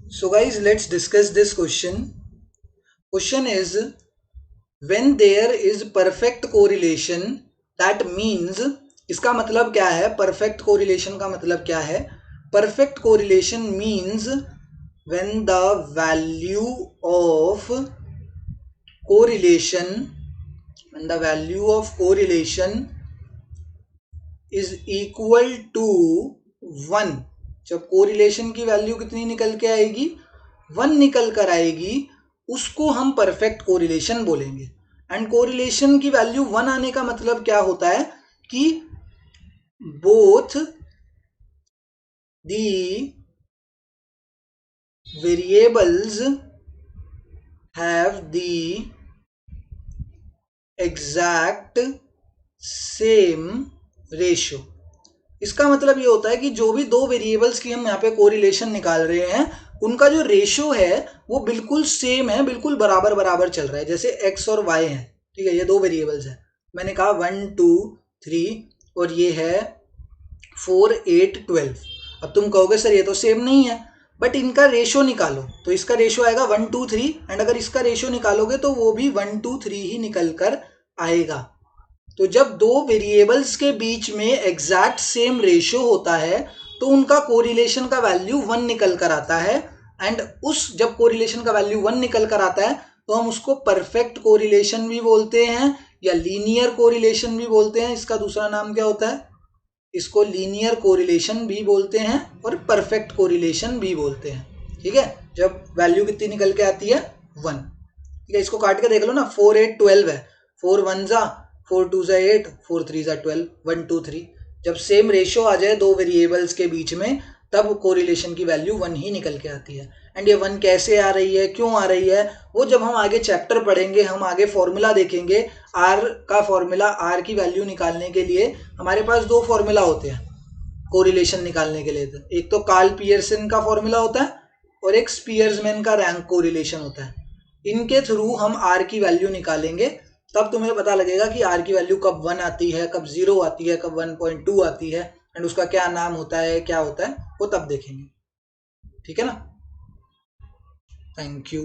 So guys, let's discuss this question. Question is, when there is perfect correlation, that means, इसका मतलब क्या है? Perfect correlation का मतलब क्या है? Perfect correlation means when the value of correlation is equal to 1. जब correlation की वैल्यू कितनी निकल के आएगी? 1 निकल कर आएगी, उसको हम परफेक्ट कोरिलेशन बोलेंगे. एंड कोरिलेशन की वैल्यू 1 आने का मतलब क्या होता है कि both the variables have the exact same ratio. इसका मतलब ये होता है कि जो भी दो वेरिएबल्स की हम यहाँ पे कोरिलेशन निकाल रहे हैं, उनका जो रेशियो है वो बिल्कुल सेम है, बिल्कुल बराबर बराबर चल रहा है. जैसे x और y है, ठीक है, ये दो वेरिएबल्स हैं. मैंने कहा 1 2 3 और ये है 4 8 12. अब तुम कहोगे सर ये तो सेम नहीं है, बट इनका रेशियो निकालो तो इसका रेशियो आएगा 1 2 3. एंड अगर इसका रेशियो निकालोगे तो वो भी 1 2 3 ही निकल कर आएगा. तो जब दो वेरिएबल्स के बीच में एग्जैक्ट सेम रेशियो होता है तो उनका कोरिलेशन का वैल्यू 1 निकल कर आता है. एंड उस जब कोरिलेशन का वैल्यू 1 निकल कर आता है तो हम उसको परफेक्ट कोरिलेशन भी बोलते हैं या लीनियर कोरिलेशन भी बोलते हैं. इसका दूसरा नाम क्या होता है? इसको लीनियर कोरिलेशन भी बोलते हैं और परफेक्ट कोरिलेशन भी बोलते हैं. ठीक है, जब वैल्यू कितनी निकल के आती है? 1. ठीक है, इसको काट के देख लो ना. 4 8 12 है. 4 1 जा 4 2 जा 8, 4 3 जा 12, 1 2 3. जब सेम रेशियो आ जाए दो वेरिएबल्स के बीच में तब कोरिलेशन की वैल्यू 1 ही निकल के आती है. एंड ये 1 कैसे आ रही है, क्यों आ रही है, वो जब हम आगे चैप्टर पढ़ेंगे, हम आगे फॉर्मूला देखेंगे. आर का फॉर्मूला, आर की वैल्यू निकालने के लिए हमारे पास दो फॉर्मूला होते हैं कोरिलेशन निकालने के लिए. एक तो कार्ल पियर्सन का फॉर्मूला होता है और एक स्पियर्समैन का रैंक कोरिलेशन होता है. इनके थ्रू हम आर की वैल्यू निकालेंगे. तब तुम्हें पता लगेगा कि आर की वैल्यू कब 1 आती है, कब 0 आती है, कब 1.2 आती है, एंड उसका क्या नाम होता है, क्या होता है, वो तब देखेंगे. ठीक है ना? Thank you.